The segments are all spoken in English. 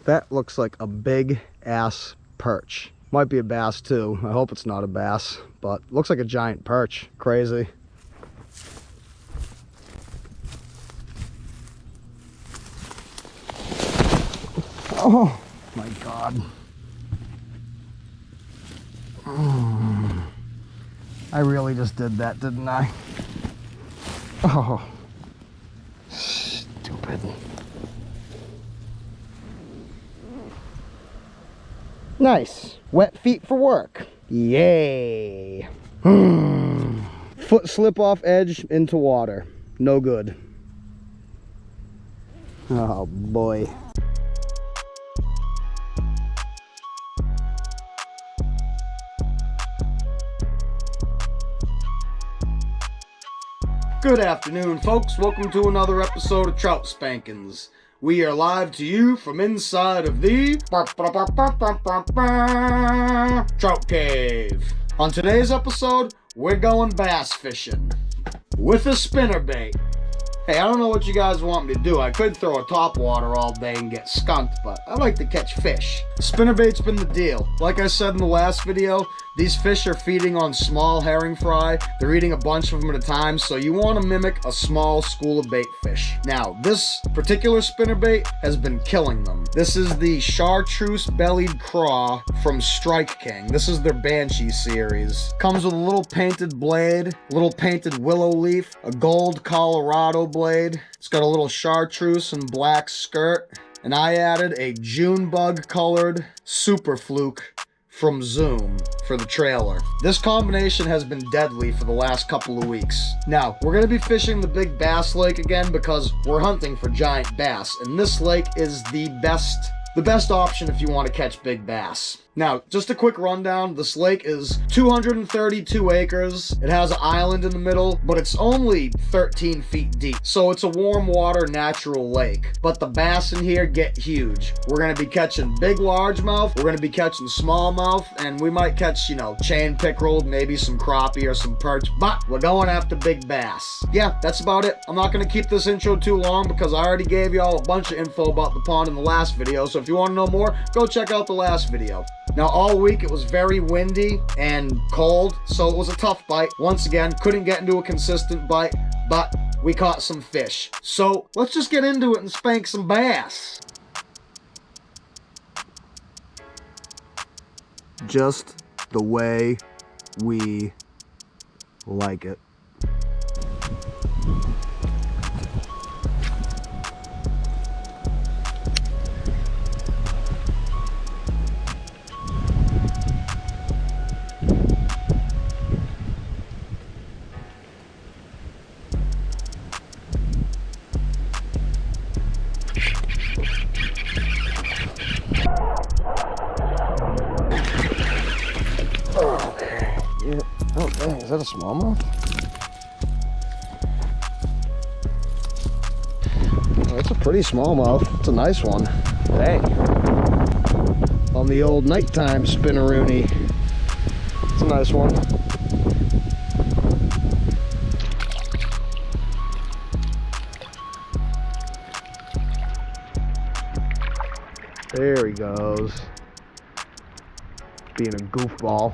That looks like a big ass perch. Might be a bass too. I hope it's not a bass, but looks like a giant perch. Crazy. Oh my God. I really just did that, didn't I? Oh, stupid. Nice. Wet feet for work. Yay. Foot slip off edge into water. No good. Oh boy. Good afternoon, folks. Welcome to another episode of Trout Spankins. We are live to you from inside of the Trout Cave. On today's episode, we're going bass fishing with a spinnerbait. Hey, I don't know what you guys want me to do. I could throw a topwater all day and get skunked, but I like to catch fish. Spinnerbait's been the deal. Like I said in the last video, these fish are feeding on small herring fry. They're eating a bunch of them at a time, so you want to mimic a small school of bait fish. Now, this particular spinnerbait has been killing them. This is the chartreuse-bellied craw from Strike King. This is their Banshee series. Comes with a little painted blade, a little painted willow leaf, a gold Colorado blade. It's got a little chartreuse and black skirt, and I added a June bug colored Super Fluke from Zoom for the trailer. This combination has been deadly for the last couple of weeks. Now, we're gonna be fishing the Big Bass Lake again because we're hunting for giant bass, and this lake is the best option if you want to catch big bass. Now, just a quick rundown. This lake is 232 acres. It has an island in the middle, but it's only 13 feet deep. So it's a warm water natural lake. But the bass in here get huge. We're going to be catching big largemouth. We're going to be catching smallmouth. And we might catch, chain pickerel, maybe some crappie or some perch. But we're going after big bass. Yeah, that's about it. I'm not going to keep this intro too long because I already gave y'all a bunch of info about the pond in the last video. So if you want to know more, go check out the last video. Now, all week it was very windy and cold, so it was a tough bite. Once again, couldn't get into a consistent bite, but we caught some fish. So let's just get into it and spank some bass. Just the way we like it. Oh, dang, is that a smallmouth? Oh, it's a pretty smallmouth. It's a nice one. Dang. On the old nighttime spinneroony. It's a nice one. There he goes. Being a goofball.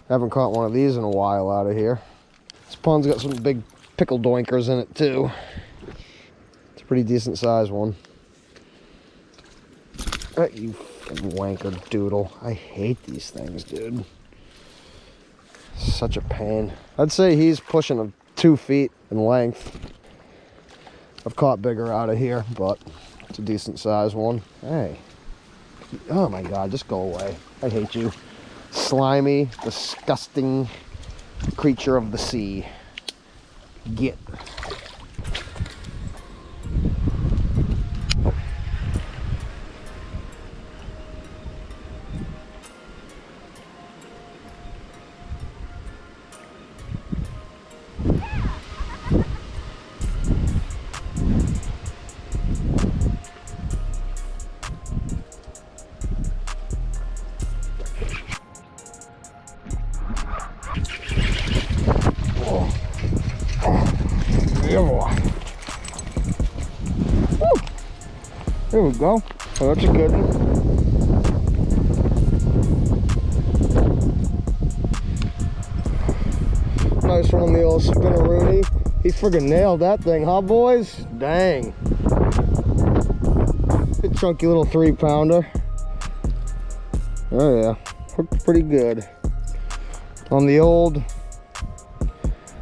Haven't caught one of these in a while out of here. This pond's got some big pickle doinkers in it too. It's a pretty decent sized one. You wanker doodle. I hate these things, dude. Such a pain. I'd say he's pushing 2 feet in length. I've caught bigger out of here, but it's a decent sized one. Hey. Oh my God, just go away. I hate you. Slimy, disgusting creature of the sea. Get. Yeah, boy. Woo. There we go. Oh, that's a good one. Nice one on the old spinneroonie. He friggin' nailed that thing, huh, boys? Dang. Good chunky little 3-pounder. Oh yeah, hooked pretty good. On the old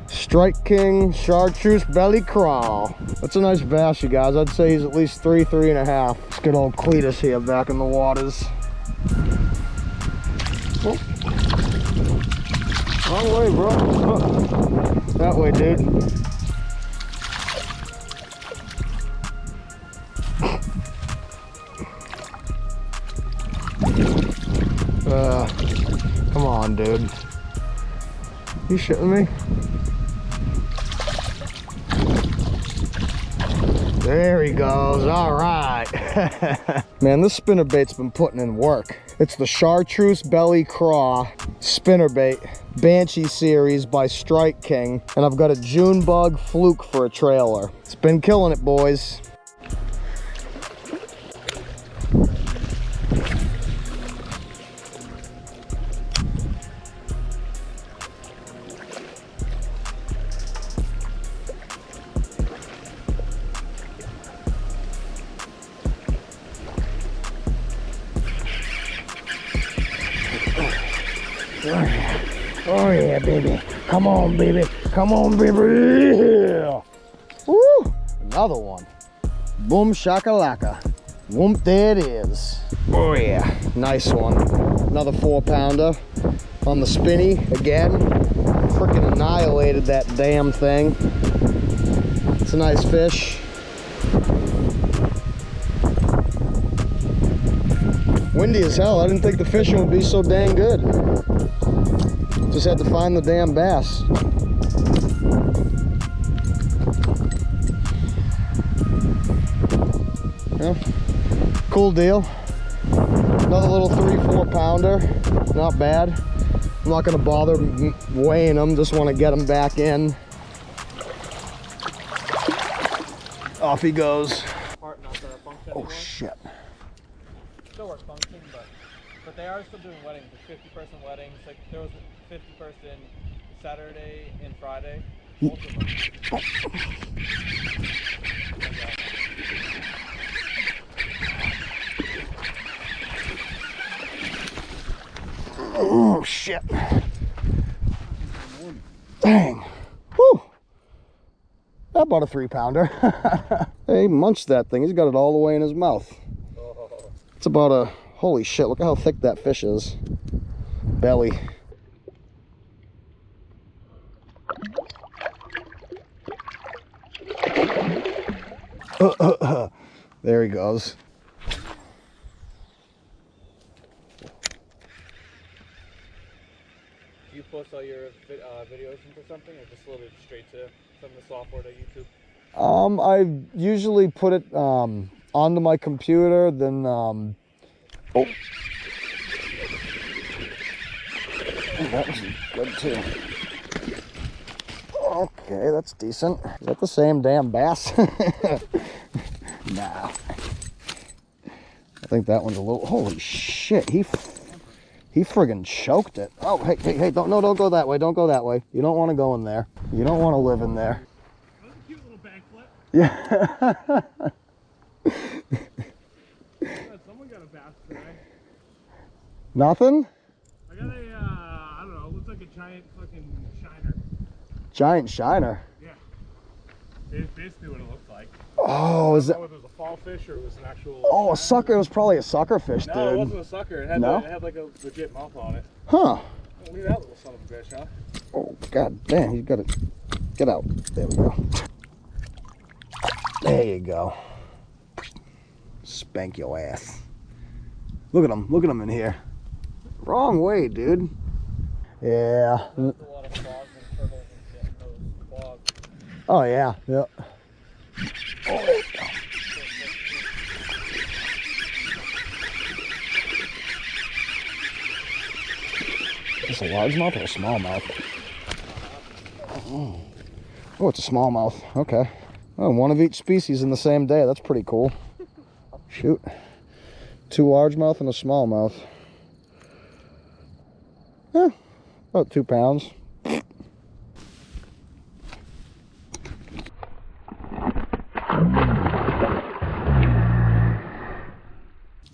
Strike King Chartreuse Belly Crawl. That's a nice bass, you guys. I'd say he's at least 3.5. Let's get old Cletus here back in the waters. Oh. Wrong way, bro. Oh. That way, dude. Come on, dude. You shitting me? There he goes. All right. Man, this spinnerbait's been putting in work. It's the Chartreuse Belly Craw spinnerbait Banshee series by Strike King, and I've got a June bug fluke for a trailer. It's been killing it, boys. Oh yeah, baby. Come on, baby. Come on, baby. Woo! Another one. Boom shakalaka. Whoop, there it is. Oh yeah. Nice one. Another 4-pounder on the spinny again. Freaking annihilated that damn thing. It's a nice fish. Windy as hell. I didn't think the fishing would be so dang good. Just had to find the damn bass. Yeah. Cool deal. Another little 3-4 pounder. Not bad. I'm not going to bother weighing them. Just want to get them back in. Off he goes. Oh shit. Still work function, but they are still doing weddings, like 50-person weddings. Like there was a 50-person Saturday and Friday. Both of them. Oh shit. Dang. Whew. About a 3-pounder. He munched that thing. He's got it all the way in his mouth. It's about a, holy shit, look at how thick that fish is. Belly. There he goes. Do you post all your videos into something, or just load it straight to some of the software to YouTube? I usually put it onto my computer, then oh, that was good too. Okay, that's decent. Is that the same damn bass? Nah. I think that one's a little, holy shit, he friggin' choked it. Oh, hey, don't go that way, don't go that way. You don't want to go in there. You don't want to live in there. That was a cute little bank flip. Yeah. Someone got a bass today. Nothing? I got a, I don't know, it looks like a giant fucking shiner. Giant shiner. Yeah. It's basically what it looked like. Oh, is I that? don't know whether it was a fall fish or it was an actual... Oh, a sucker. It was probably a sucker fish, dude. No, it wasn't a sucker. It had, No? it had like a legit mouth on it. Huh. Oh, look at that little son of a bitch, huh? Oh, god damn. You got it. Get out. There we go. There you go. Spank your ass. Look at him. Look at him in here. Wrong way, dude. Yeah. There's a lot of frogs and turtles and shit in those bogs. Oh, yeah. Yep. Oh. Is this a largemouth or a smallmouth? Oh. Oh, it's a smallmouth. Okay. Oh, one of each species in the same day. That's pretty cool. Shoot. 2 largemouth and a smallmouth. Yeah, about 2 pounds.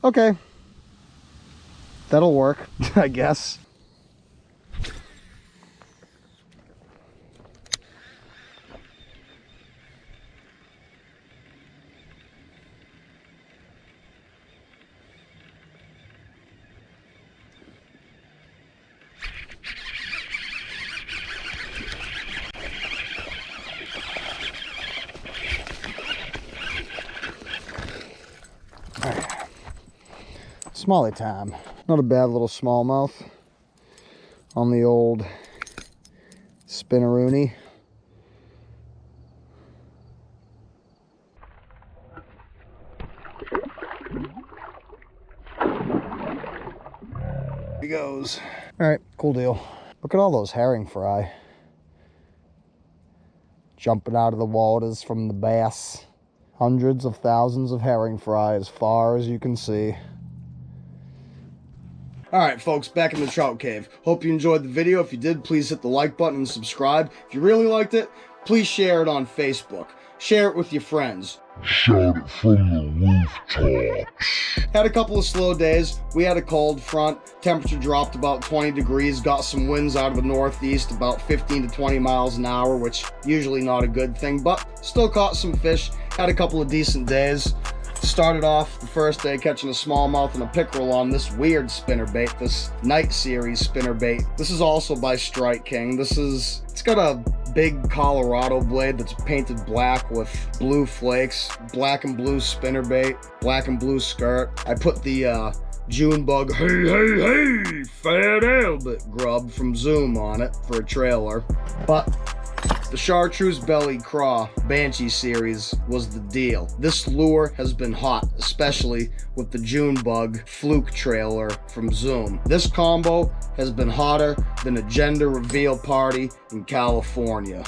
Okay. That'll work, I guess. Smallie time. Not a bad little smallmouth on the old spinneroonie. Here he goes. All right, cool deal. Look at all those herring fry jumping out of the waters from the bass. Hundreds of thousands of herring fry as far as you can see. Alright folks, back in the trout cave. Hope you enjoyed the video. If you did, please hit the like button and subscribe. If you really liked it, please share it on Facebook. Share it with your friends. Shout it from the rooftops. Had a couple of slow days. We had a cold front. Temperature dropped about 20 degrees. Got some winds out of the northeast, about 15 to 20 miles an hour, which usually not a good thing, but still caught some fish. Had a couple of decent days. Started off the first day catching a smallmouth and a pickerel on this weird spinnerbait, this Night Series spinnerbait. This is also by Strike King. It's got a big Colorado blade that's painted black with blue flakes, black and blue spinnerbait, black and blue skirt. I put the June bug, hey, fat Albert grub from Zoom on it for a trailer. But the Chartreuse Belly Craw Banshee series was the deal. This lure has been hot, especially with the June Bug Fluke trailer from Zoom. This combo has been hotter than a gender reveal party in California.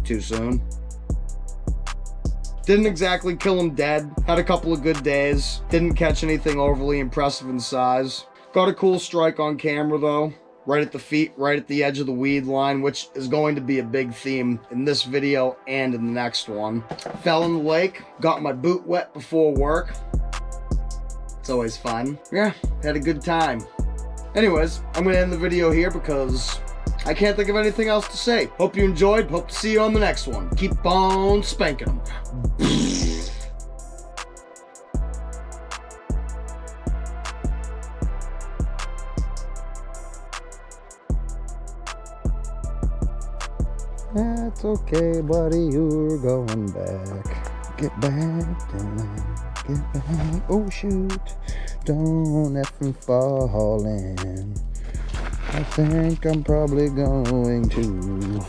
Too soon? Didn't exactly kill him dead. Had a couple of good days. Didn't catch anything overly impressive in size. Got a cool strike on camera though. Right at the feet, right at the edge of the weed line, which is going to be a big theme in this video and in the next one. Fell in the lake, got my boot wet before work. It's always fun. Yeah, had a good time. Anyways, I'm gonna end the video here because I can't think of anything else to say. Hope you enjoyed, hope to see you on the next one. Keep on spanking them. That's okay, buddy, you're going back. Get back down, get back. Oh, shoot, don't effing fall in. I think I'm probably going to